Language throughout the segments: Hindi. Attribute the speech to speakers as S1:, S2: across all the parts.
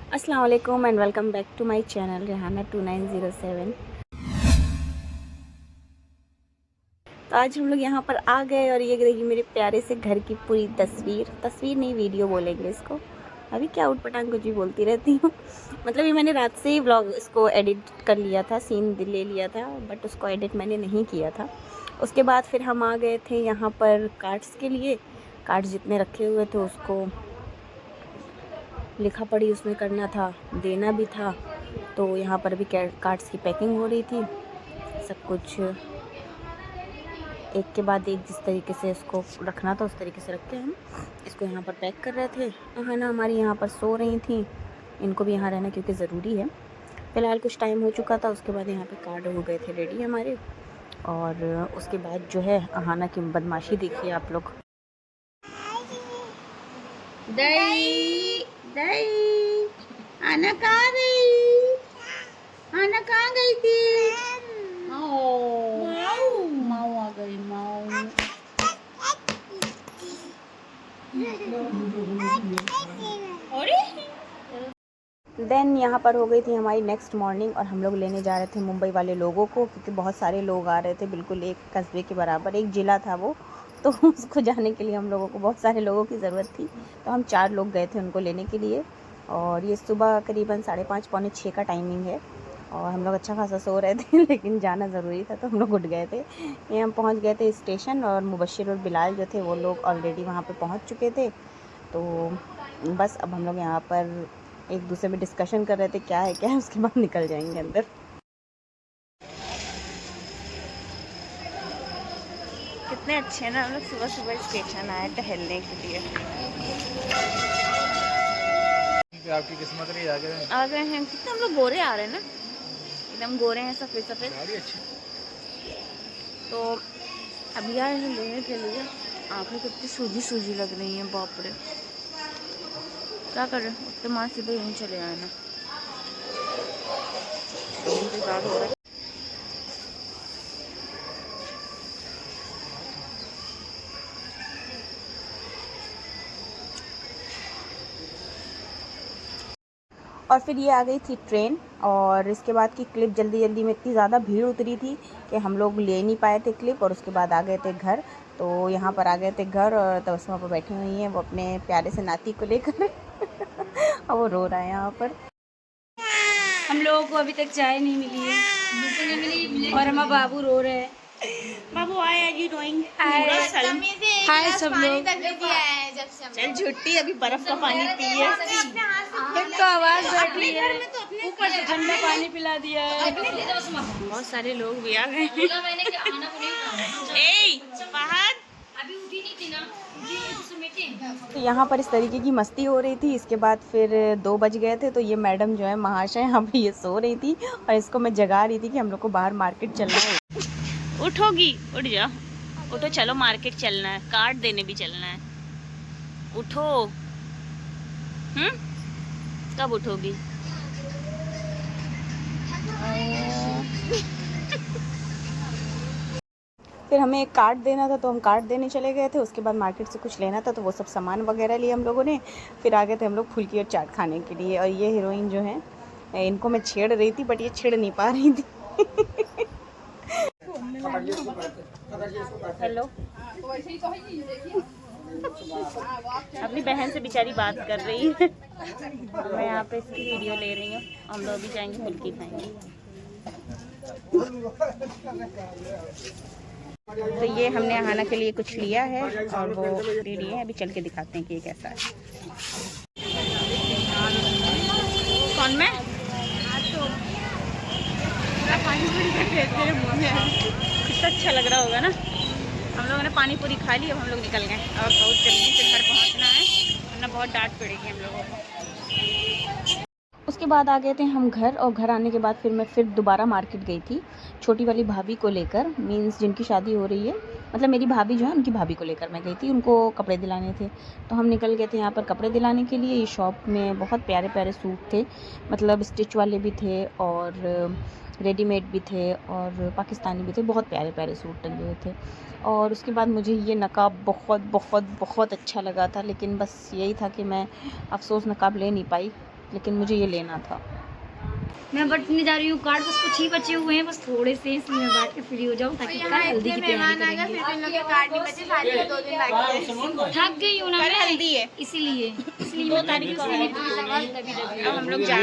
S1: अस्सलाम वालेकुम and welcome back to my channel Rehana 2907। तो आज हम लोग यहाँ पर आ गए और ये देखिए मेरे प्यारे से घर की पूरी तस्वीर नहीं वीडियो बोलेंगे इसको। अभी क्या उठ पटांग कुछ भी बोलती रहती हूँ। मतलब ये मैंने रात से ही व्लॉग इसको एडिट कर लिया था, सीन ले लिया था, बट उसको एडिट मैंने नहीं किया था। उसके बाद फिर हम आ गए थे यहाँ पर कार्ड्स के लिए। कार्ड्स जितने रखे हुए थे उसको लिखा पढ़ी उसमें करना था, देना भी था। तो यहाँ पर भी कार्ड्स की पैकिंग हो रही थी। सब कुछ एक के बाद एक जिस तरीके से इसको रखना था उस तरीके से रख के हम इसको यहाँ पर पैक कर रहे थे। है ना, हमारी यहाँ पर सो रही थी, इनको भी यहाँ रहना क्योंकि ज़रूरी है। फ़िलहाल कुछ टाइम हो चुका था, उसके बाद यहाँ पे कार्ड हो गए थे रेडी हमारे। और उसके बाद जो है अहाना की बदमाशी देखिए आप लोग। दही दही आना कहाँ गई? आना कहाँ गई थी? माऊ माऊ आ गई माऊ। देन यहाँ पर हो गई थी हमारी नेक्स्ट मॉर्निंग और हम लोग लेने जा रहे थे मुंबई वाले लोगों को, क्योंकि बहुत सारे लोग आ रहे थे, बिल्कुल एक कस्बे के बराबर, एक ज़िला था वो। तो उसको जाने के लिए हम लोगों को बहुत सारे लोगों की ज़रूरत थी। तो हम 4 लोग गए थे उनको लेने के लिए। और ये सुबह करीबन 5:30 पौने 6 का टाइमिंग है। और हम लोग अच्छा खासा सो रहे थे लेकिन जाना ज़रूरी था तो हम लोग उठ गए थे। ये हम पहुँच गए थे स्टेशन और मुबशिर और बिलाल जो थे वो लोग ऑलरेडी वहाँ पर पहुँच चुके थे। तो बस अब हम लोग यहाँ पर एक दूसरे में डिस्कशन कर रहे थे क्या है, उसके बाद निकल जाएंगे अंदर। कितने अच्छे ना, हम लोग सुबह सुबह स्टेशन आए टहलने के लिए।
S2: आपकी किस्मत रही आ
S1: गए हैं। कितने हम लोग गोरे आ रहे हैं ना, एकदम गोरे हैं, सफ़ेद सफ़ेद। तो अभी आए हैं लेने के लिए। आँखें कितनी सूजी सूजी लग रही हैं, बाप रे। क्या कर रहे हैं, उतने माँ सीधे यहीं चले आए ना। इंतजार हो रहा है। और फिर ये आ गई थी ट्रेन। और इसके बाद की क्लिप जल्दी जल्दी में इतनी ज़्यादा भीड़ उतरी थी कि हम लोग ले नहीं पाए थे क्लिप। और उसके बाद आ गए थे घर। तो यहाँ पर आ गए थे घर और तबस्सुम पर बैठी हुई हैं वो अपने प्यारे से नाती को लेकर और वो रो रहा है यहाँ पर। हम लोगों को अभी तक चाय नहीं मिली है, बिल्कुल नहीं मिली। और हमारा बाबू रो रहे हैं। बाबू आए आज यू डूइंग? हाय सब लोग। चल झुट्टी, अभी बर्फ का पानी पिए। एक तो आवाज बैठी है, ऊपर से ठंडा पानी पिला दिया है। बहुत सारे लोग भी आ गए। तो यहाँ पर इस तरीके की मस्ती हो रही थी। इसके बाद फिर 2 बज गए थे तो ये मैडम जो है महाशय यहाँ पे ये सो रही थी और इसको मैं जगा रही थी कि हम लोग को बाहर मार्केट चलना है। उठोगी? उठ जा, उठो, चलो मार्केट चलना है, कार्ड देने भी चलना है। उठो। कब उठोगी? फिर हमें एक कार्ड देना था तो हम कार्ड देने चले गए थे। उसके बाद मार्केट से कुछ लेना था तो वो सब सामान वगैरह लिए हम लोगों ने। फिर आ गए थे हम लोग फुल्की और चाट खाने के लिए। और ये हीरोइन जो है, इनको मैं छेड़ रही थी बट ये छेड़ नहीं पा रही थी। हेलो, अपनी बहन से बेचारी बात कर रही है। मैं यहाँ पे इसकी वीडियो ले रही हूँ। हम लोग भी जाएंगे फुल्की खाएंगे। तो ये हमने अहाना के लिए कुछ लिया है और वो ले लिए हैं। अभी चल के दिखाते हैं कि ये कैसा है। कौन में कितना अच्छा लग रहा होगा ना। हम लोगों ने पानी पूरी खा ली, अब हम लोग निकल गए और बहुत जल्दी से घर पहुंचना है वरना बहुत डांट पड़ेगी हम लोगों को। उसके बाद आ गए थे हम घर। और घर आने के बाद फिर मैं दोबारा मार्केट गई थी छोटी वाली भाभी को लेकर, मीन्स जिनकी शादी हो रही है, मतलब मेरी भाभी जो है उनकी भाभी को लेकर मैं गई थी, उनको कपड़े दिलाने थे। तो हम निकल गए थे यहाँ पर कपड़े दिलाने के लिए। ये शॉप में बहुत प्यारे प्यारे सूट थे, मतलब स्टिच वाले भी थे और रेडीमेड भी थे और पाकिस्तानी भी थे। बहुत प्यारे प्यारे सूट टंगे हुए थे। और उसके बाद मुझे ये नकाब बहुत बहुत बहुत अच्छा लगा था, लेकिन बस यही था कि मैं अफ़सोस नकाब ले नहीं पाई। लेकिन मुझे ये लेना था।
S3: मैं बटने जा रही हूँ कार्ड, बस कुछ ही बचे हुए हैं, बस थोड़े से, इसलिए मैं बैठ के फ्री हो जाऊँ ताकि कल हल्दी की तैयारी करेंगे। थक गई हूँ ना मैं,
S1: हल्दी है
S3: इसीलिए मैं तारीख
S1: अब हम लोग जा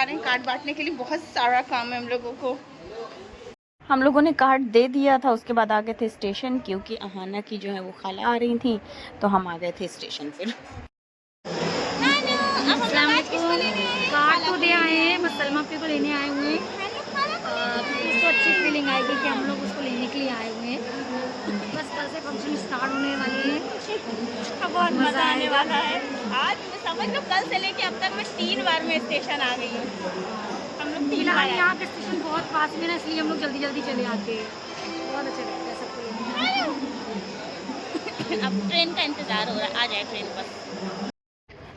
S1: रहे हैं। कार्ड बांटने के लिए। बहुत सारा काम है हम लोगों को। हम लोगों ने कार्ड दे दिया था, उसके बाद आ गए थे स्टेशन, क्योंकि अहाना की जो है वो खाला आ रही थी, तो हम आ गए थे स्टेशन फिर।
S3: कार्ड तो दे आए हैं, बस सलमा पे को लेने आए हुए हैं, क्योंकि उसको अच्छी फीलिंग आएगी कि हम लोग उसको लेने के लिए आए हुए हैं। बस कल से फंक्शन स्टार्ट होने वाले हैं,
S1: बहुत मज़ा आने वाला है। आज समझ लो कल से लेके अब तक मैं 3 बार में स्टेशन आ गई हूँ। हम लोग
S3: फिलहाल यहाँ का स्टेशन बहुत पास में ना, इसलिए हम लोग जल्दी जल्दी चले आते हैं। बहुत अच्छा लगता है सबको।
S1: अब ट्रेन का इंतज़ार हो रहा है, आ जाए ट्रेन पर।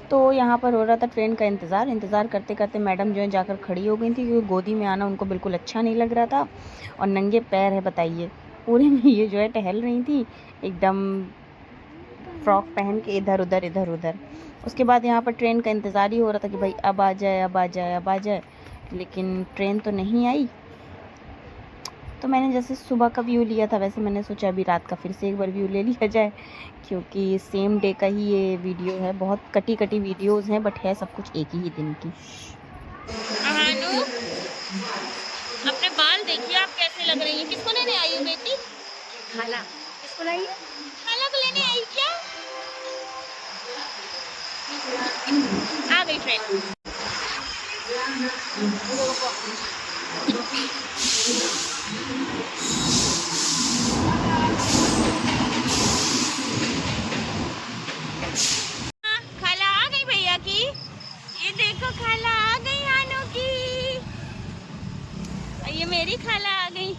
S1: तो यहाँ पर हो रहा था ट्रेन का इंतज़ार करते करते मैडम जो है जाकर खड़ी हो गई थी, क्योंकि गोदी में आना उनको बिल्कुल अच्छा नहीं लग रहा था। और नंगे पैर है, बताइए, पूरे में ये जो है टहल रही थी एकदम, फ्रॉक पहन के इधर उधर। उसके बाद यहाँ पर ट्रेन का इंतज़ार ही हो रहा था कि भाई अब आ जाए, लेकिन ट्रेन तो नहीं आई। तो मैंने जैसे सुबह का व्यू लिया था, वैसे मैंने सोचा अभी रात का फिर से एक बार व्यू ले लिया जाए, क्योंकि सेम डे का ही ये वीडियो है। बहुत कटी वीडियोस हैं, बट है सब कुछ एक ही दिन की। अपने बाल देखिए आप कैसे लग रही हैं। किसको लेने आई हो बेटी?
S3: खाला किसको लाई?
S1: खाला को लेने आई क्या? आ गई ट्रेन। खाला आ गई भैया की। ये देखो खाला आ गई आनू की। ये मेरी खाला आ गई।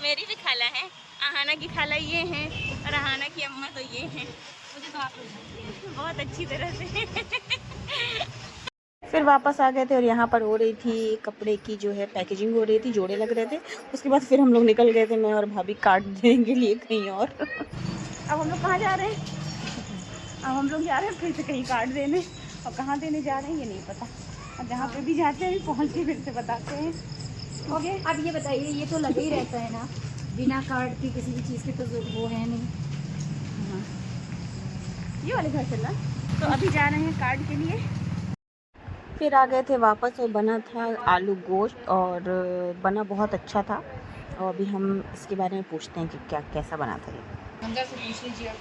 S1: मेरी भी खाला है। अहाना की खाला ये है और अहाना की अम्मा तो ये हैं। मुझे तो आप बहुत अच्छी तरह से फिर वापस आ गए थे, और यहाँ पर हो रही थी कपड़े की जो है पैकेजिंग हो रही थी, जोड़े लग रहे थे। उसके बाद फिर हम लोग निकल गए थे, मैं और भाभी कार्ड देने के लिए कहीं और। अब हम लोग कहाँ जा रहे हैं? अब हम लोग जा रहे हैं फिर से कहीं कार्ड देने, और कहाँ देने जा रहे हैं ये नहीं पता। अब जहाँ पे भी जाते हैं पहुँच के फिर से बताते हैं।
S3: ओके, अब ये बताइए, ये तो लगे ही रहता है ना, बिना कार्ड की किसी भी चीज़ के तो वो है नहीं।
S1: हाँ, ये वाले घर चलना। तो अभी जा रहे हैं कार्ड के लिए। फिर आ गए थे वापस, और बना था आलू गोश्त, और बना बहुत अच्छा था। और अभी हम इसके बारे में पूछते हैं कि क्या कैसा बना था ये।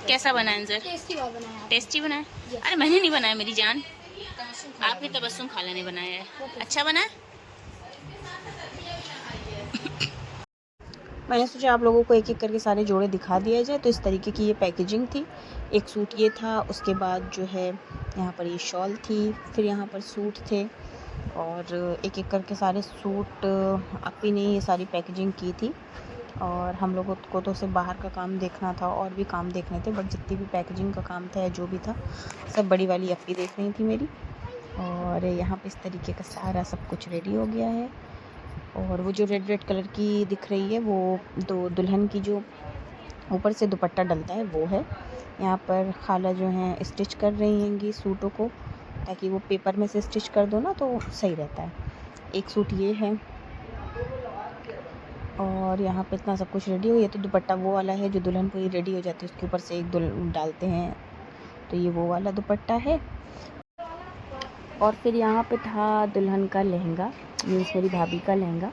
S1: कैसा बना है सर? टेस्टी बना है। अरे मैंने नहीं बनाया मेरी जान, आपकी तबस्सुम खाला ने बनाया है। अच्छा बना है। मैंने सोचा आप लोगों को एक एक करके सारे जोड़े दिखा दिया जाए। तो इस तरीके की ये पैकेजिंग थी। एक सूट ये था, उसके बाद जो है यहाँ पर ये शॉल थी, फिर यहाँ पर सूट थे, और एक एक करके सारे सूट आपी ने ये सारी पैकेजिंग की थी। और हम लोगों को तो सिर्फ बाहर का काम देखना था, और भी काम देखने थे, बट जितनी भी पैकेजिंग का काम था या जो भी था सब बड़ी वाली अपी देख रही थी मेरी। और यहाँ पे इस तरीके का सारा सब कुछ रेडी हो गया है। और वो जो रेड कलर की दिख रही है वो दुल्हन की जो ऊपर से दुपट्टा डलता है वो है। यहाँ पर खाला जो हैं स्टिच कर रही हैंगी सूटों को, ताकि वो पेपर में से स्टिच कर दो ना तो सही रहता है। एक सूट ये है, और यहाँ पे इतना सब कुछ रेडी हो। ये तो दुपट्टा वो वाला है जो दुल्हन पूरी रेडी हो जाती है उसके ऊपर से एक डालते हैं, तो ये वो वाला दुपट्टा है। और फिर यहाँ पे था दुल्हन का लहंगा, मीन्स मेरी भाभी का लहंगा।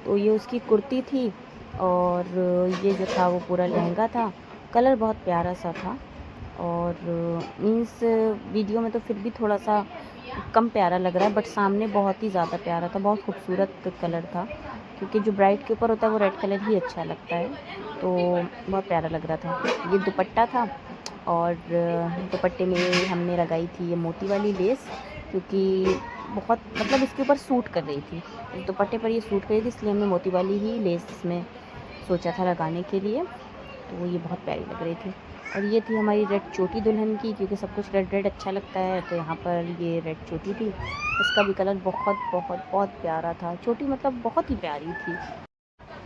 S1: तो ये उसकी कुर्ती थी, और ये जो था वो पूरा लहंगा था। कलर बहुत प्यारा सा था, और मीन्स वीडियो में तो फिर भी थोड़ा सा कम प्यारा लग रहा है, बट सामने बहुत ही ज़्यादा प्यारा था। बहुत खूबसूरत कलर था, क्योंकि जो ब्राइड के ऊपर होता है वो रेड कलर ही अच्छा लगता है, तो बहुत प्यारा लग रहा था। ये दुपट्टा था, और दुपट्टे में हमने लगाई थी ये मोती वाली लेस, क्योंकि बहुत मतलब इसके ऊपर सूट कर रही थी, इस दुपट्टे पर ये सूट कर रही थी, इसलिए हमने मोती वाली ही लेस इसमें सोचा था लगाने के लिए। तो ये बहुत प्यारी लग रही थी। और ये थी हमारी रेड चोटी दुल्हन की, क्योंकि सब कुछ रेड अच्छा लगता है, तो यहाँ पर ये रेड चोटी थी। इसका भी कलर बहुत प्यारा था। चोटी मतलब बहुत ही प्यारी थी।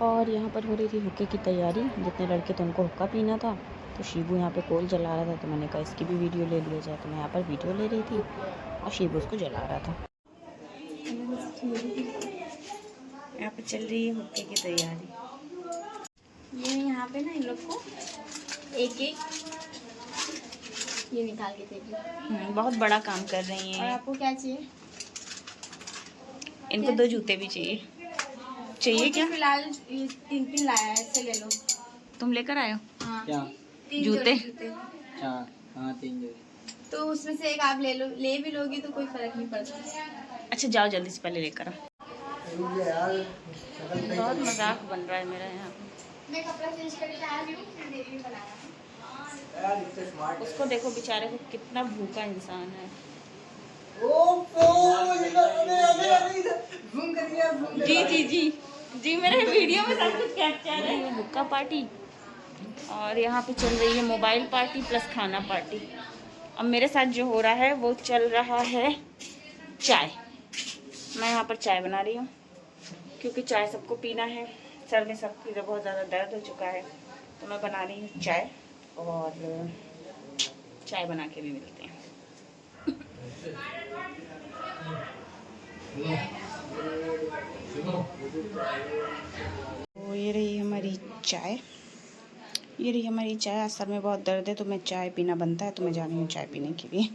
S1: और यहाँ पर हो रही थी हुक्के की तैयारी। जितने लड़के थे उनको हुक्का पीना था, तो शिबू यहाँ पे कोल जला रहा था, तो मैंने कहा इसकी भी वीडियो ले लिया जाए। तो मैं यहाँ पर वीडियो ले रही थी और शिबू उसको जला रहा था। यहाँ पे चल रही है हुक्के की तैयारी।
S3: ये यहाँ पे ना इन लोग को एक एक ये निकाल के देगी।
S1: बहुत बड़ा काम कर रही
S3: और
S1: हैं।
S3: आपको क्या चाहिए?
S1: इनको 2 जूते भी चाहिए। चाहिए क्या?
S3: फिलहाल 3 लाया है, इससे ले लो।
S1: तुम लेकर आए हो
S3: हाँ,
S2: क्या?
S3: 3
S1: जूते?
S3: जूते।
S2: हाँ हाँ 3 जोड़ी।
S3: तो उसमें से एक आप ले लो, ले भी लोगी तो कोई फर्क नहीं पड़ता।
S1: अच्छा जाओ जल्दी से पहले लेकर आओ। बहुत मजाक बन रहा है मेरा यहाँ।
S3: मैं कपड़ा चेंज करके आ रही हूँ, फिर देवी बना रहा हूँ।
S1: उसको देखो बेचारे को, कितना भूखा इंसान है। जी जी जी जी, मेरे वीडियो में सब कुछ कैप्चर है। हुक्का पार्टी और यहाँ पे चल रही है मोबाइल पार्टी प्लस खाना पार्टी। अब मेरे साथ जो हो रहा है वो चल रहा है चाय। मैं यहाँ पर चाय बना रही हूँ क्योंकि चाय सबको पीना है। सर में सबकी बहुत ज़्यादा दर्द हो चुका है, तो मैं बना रही हूँ चाय। और चाय बना के भी मिलते हैं। तो ये रही हमारी चाय। ये रही हमारी चाय। आज सर में बहुत दर्द है तो मैं चाय पीना बनता है, तो मैं जा रही हूँ चाय पीने के लिए।